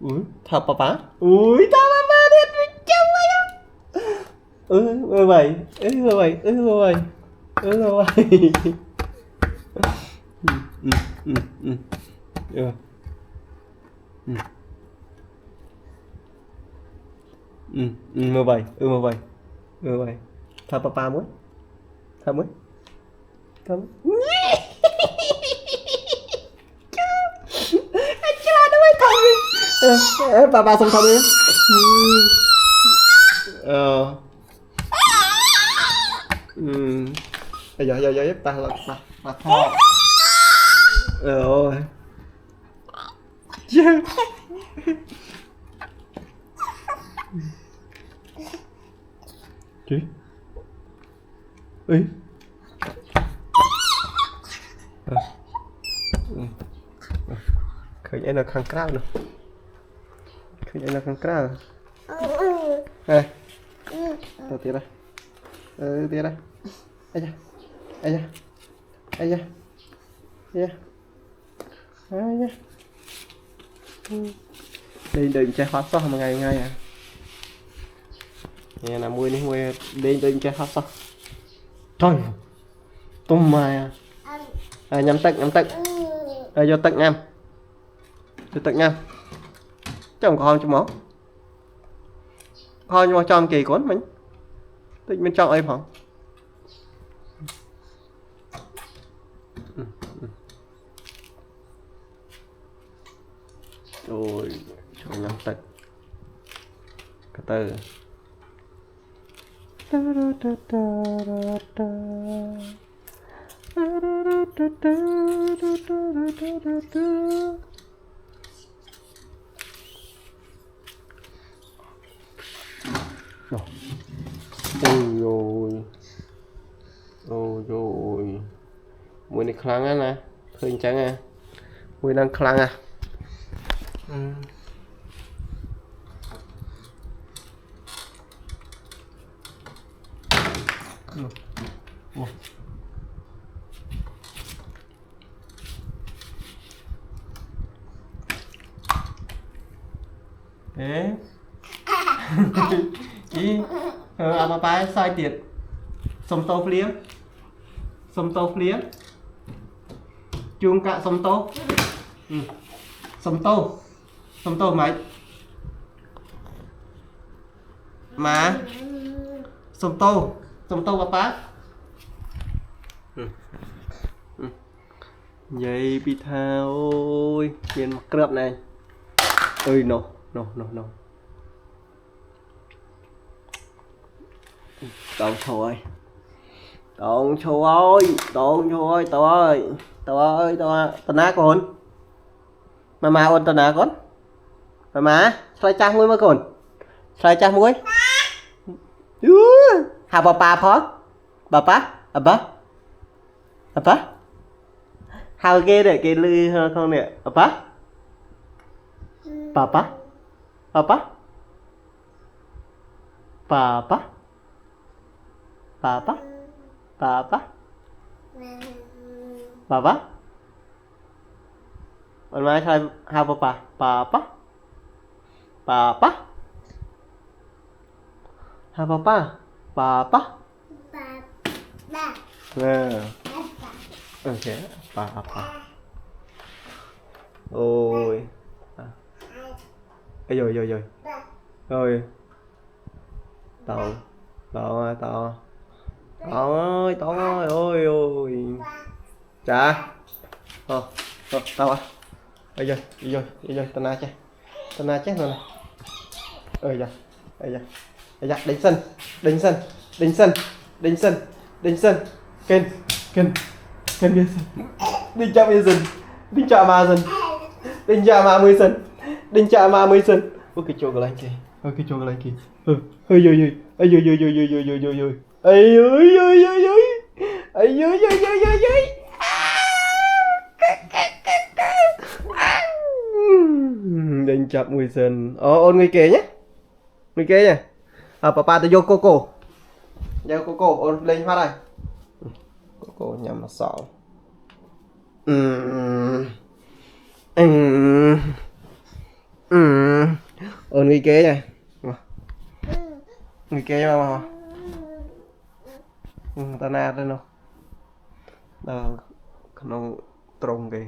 Ui, thao papa. Ui, thao papa điên với chồng ấy á. Vậy. Vậy. Vậy. Vậy. Ừ. Ừ. Ừ. Ừ. Ừ. Mà vậy. Mà vậy. Vậy. Thao papa muốn. Thao muốn. Thao muốn. Cho nó mới thao đi. Papa xong thao đi. Ờ. Giờ ta thao. Rồi. Chứ. Chứ. Ê. Khởi nhảy nó khăn krao nè. Khởi nhảy nó khăn krao. Đây. Tao tía đây. Tía đây. Ây da. Ây da. Ây da. Ây da. Ây da. Đi đừng chơi hot sao mà ngày à. Nghe là mui đi mui đi đừng chơi hot sao. Trời. Tôm mà. Nhắm tận. Vô tận em. Vô tận em. Chứ không còn cho máu. Thôi nhưng mà cho em kỳ cuốn mình. Tự mình cho em hả? Rồi, cho nhắm tận. Cái từ. Ôi rồi. Mùi này khăn á nè. Thôi chẳng à. Mùi đang khăn à. Thế. Ý. Bà ba sai tiệt. Sông tô phlia. Sông tô phlia. Chuông cạ sông tô. Sông tô. Sông tô mày. Mà. Sông tô. Sông tô bà bá. Vậy bị thao ôi. Nhìn mặt crập này. Ôi no. Đón thôi. Đón thôi. Tao ná con. Mama ôn tao ná con. Mama. Xoay chăm mũi mà con. Xoay chăm mũi. Hà papa phó. Papa. Apa? How ghê để cái lư không nè. Apa? Papa? Papa? Papa? Papa? Papa? Papa? Còn mai thay how papa? Papa? Papa? How papa? Papa? Ok, papa. Ôi. Rồi. Rồi. Tao ơi, ôi. Chà. Tao à. Ây da, tao na chết rồi này. Ây da, đánh sân. Kên bia sân. Đinh chạm ma mươi sân. Ôi cái chỗ cái lạnh kìa. Ơi. Đinh chạm 10 sân. Ôn người kế nhé. Nha. Papa tôi vô Coco. Ôn lên phát đây. Coco nhằm nó sọ. người kế này người kế mà ta na đây nó nó trông kì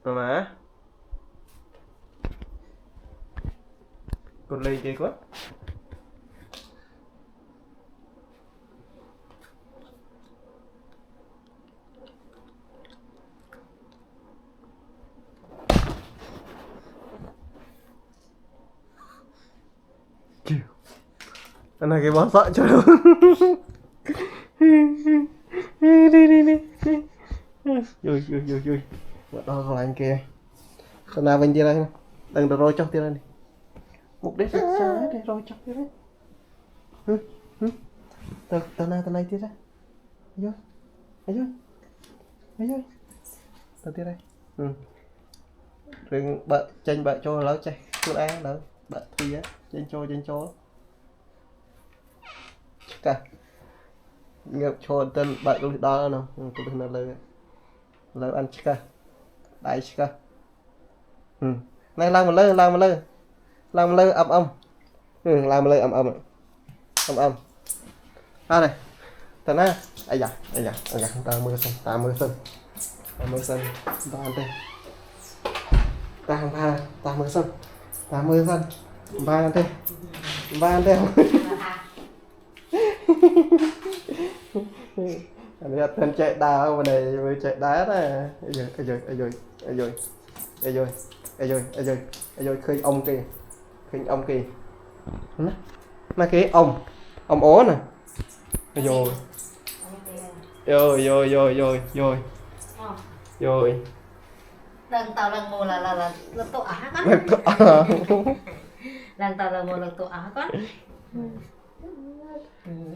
mà con ly kia quá anh này cái bó sợ cho đâu đi vui đó là anh kia con nào bên kia đây đừng được rồi chọc kia đây này mục đích là sao đấy rồi chọc kia đấy tao này kia ra vô tao kia đây rồi bạn tranh bạn cho lỡ chạy tôi ăn đỡ bạn thì á trên cho cả nghiệp cho tên bạn lúc đó nào tôi bên là lời ăn chica đại chica này làm một lơ âm làm một lơ âm này thằng á ai dạ ta mưa sân ta mưa sân ta mưa sân ba anh anh ấy tên chạy đá bên này mới chạy đá này rồi khơi ông kì mà cái ông ố nè rồi lần tàu lần một là tổ á con lần tàu lần một là tổ á con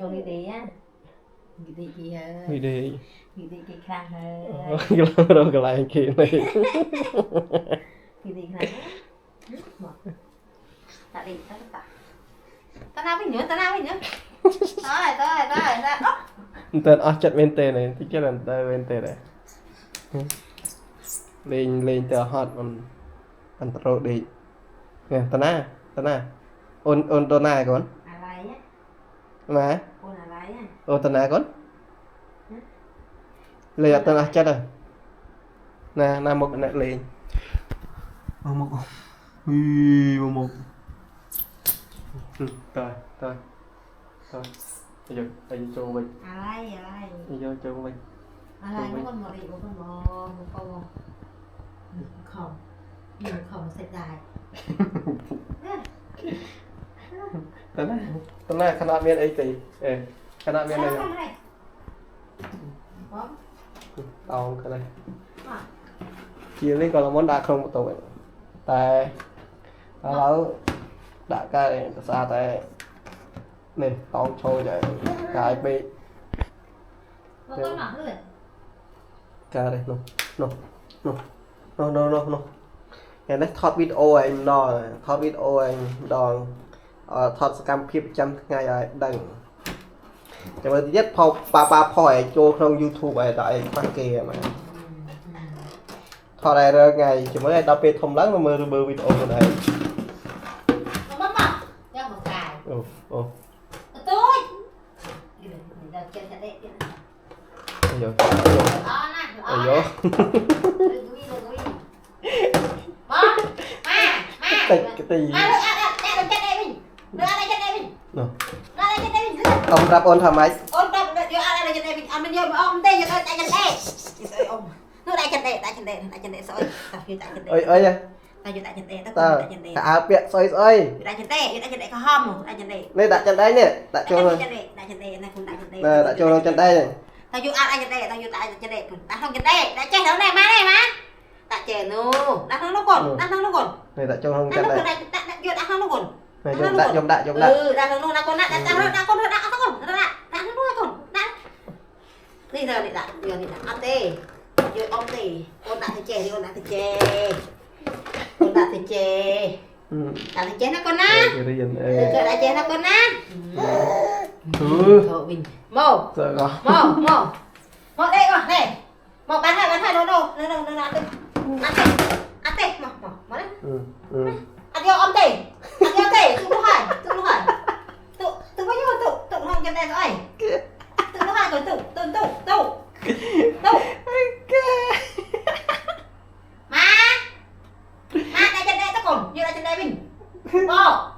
ông đi đi á đi cái khang rồi cái lại kia này đi khang ta đi ta nào với nhớ tới tên chặt bên tề này thì cái là tên bên tề này lên từ hot mình rồi đi nè ta na ôn ta na con mà ôn ta na con lên tên chặt rồi nè một nè lên một rồi bây giờ cho mình bây giờ cho mình con mò đi con không sẽ dài tao này khăn áo miên ấy tí khăn áo miên này tao cái này chia lên còn là món đá không một tuổi tại tao nói đã cái xa tại này tao trôi vậy cái bị cái đây no cái này thoát video anh đo thoát video anh đo thoát cam phim trăm ngày rồi đừng cho nên rất ba phỏi cho trong YouTube này tại phát kia mà thoát này ra ngày chỉ mới đọc về thông lắng mà mơ bơ video này ông rap ôn thoải mái ôn rap vô ai đây chân đây anh mình vô ông tê vô tay chân đây ông nó đại chân đây soi tao vô tay chân đây ơi tao vô tay chân đây tao vô tay chân đây à bịa soi ơi đại chân đây có hom đại chân đây đây đại chân đây nè đại cho đại chân đây này cũng đại chân đây nè đại cho chân đây này tao vô ai chân đây tao vô tay chân đây đã không chân đây đã chơi đâu này má đã chơi nu đã không nó còn này đại cho không chân đây vô đã không nó còn này dùng đại đã không nó con đã đi giờ đi đã ăn tê vô ông tê con đã thì chè đi con đã thì chè đã thì chè nó con á đã chè nó con á thôi mình mò đây con này mò bán hai đâu ăn đi ăn tê mà đấy ừ ăn vô âm tê tụi nó hai tụi bao nhiêu tụi nó chân đây rồi tụi nó hai rồi tụi má đây chân đây tao còn như là chân đây mình bò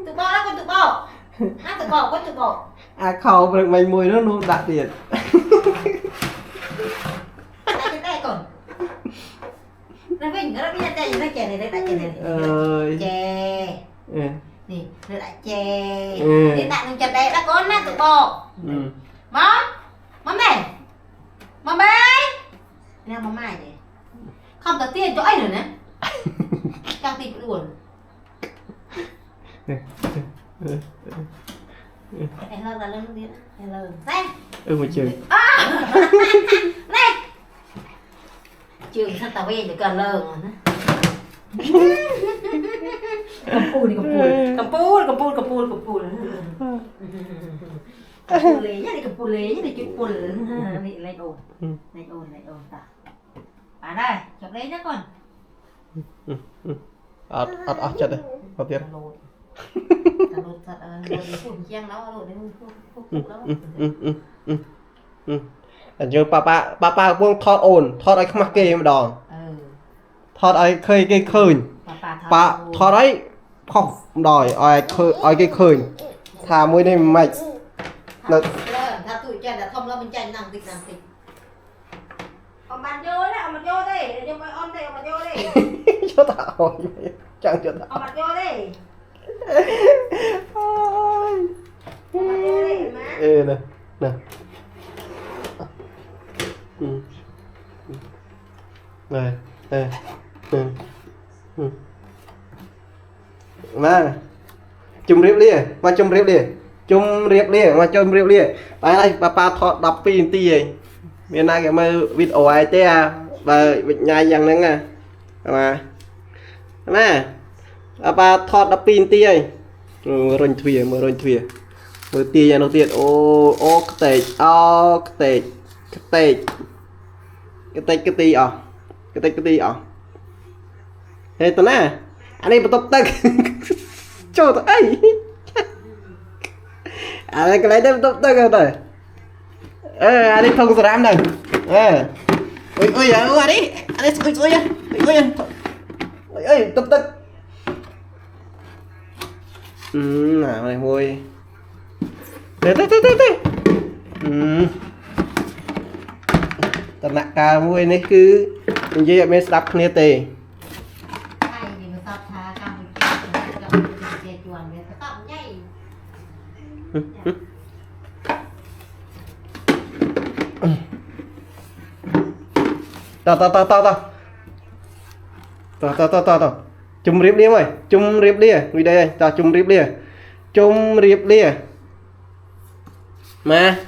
tụi bò đó con tụi bò con tụi bò à khẩu mình mùi nó luôn đặc biệt đây chân đây còn nó vinh nó bây giờ đây nó chè này đây chè này chè nè nó lại chè đến tại nó chân đây đã có nó tụi bò mắm này mắm bê nè mắm mai này không có tiền cho anh rồi nè càng tiền cũng buồn em hơn là lên đi em lên đây mà chừng đây trường sao tao về được cần lờ cầm pù đi cầm pù lấy nhá đi cầm pù lấy nhá đi chụp pù lấy ồn ta à đây chụp lấy nhá con chết rồi không biết lột thật lột để phun chiang nó lột để phun đó như papa buông thọt ồn thọt ấy không mắc kê mà đòn thọt ấy khơi cái khơi thọt ấy không đòi ai cái khơi thả mũi này mạch thả tụi chân đã thông là mình chạy nàng tịch ông bạn vô đấy ông bạn vô đây nhưng mà ông đây ông bạn vô đây cho tao hỏi chẳng cho tao ông bạn vô đây nè mà chung riệp lia mà chung riệp lia bài này papa thọt đập pin ti vậy miền Nam cái mà video ai té và việc nhai rằng nữa mà papa thọt đập pin ti vậy mở rôn thuyền mở ti nhà đầu tiên ô cái ti thế tao nè anh ấy bắt tóc tắc cho tao ấy anh cái lấy đem tóc tắc rồi anh ấy không làm này ôi anh ấy tóc tắc này môi thế tao nặng ca môi này cứ như vậy mới đắp nè tề tao chung riệp lia mày chung riệp lia người đây tao chung riệp lia mà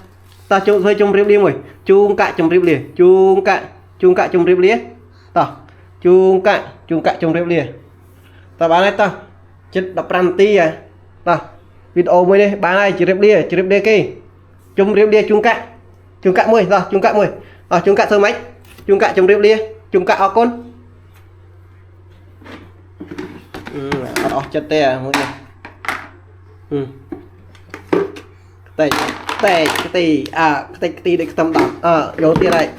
tao chung thôi chung riệp lia mày chung cạ chung riệp lia chung cạ chung riệp lia tao chung cạ chung riệp lia tao bán này tao chết đập ram ti à tao video mới đây bán này chỉ riệp lia kia chung riệp lia chung cạ mười tao chung cạ sơ máy chung cạ chung riệp lia chung cạ ao con chất tè mỗi này cái tì để tâm đạp vô tia đây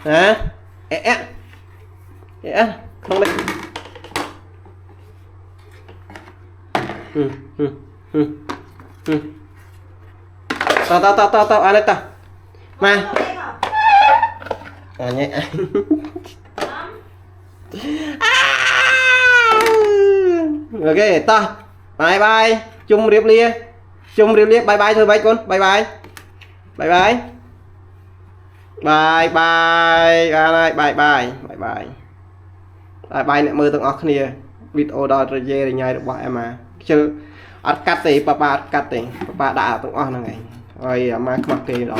hả không đấy tao anh ấy tao mà nhẹ ok tao bye chung riệp lia bye thôi bye con bye nè mơ tao óc nè video đó rồi về nhai được bọn em mà chứ cắt thì papa cắt thì papa đã tao óc này rồi mà mặc kì đó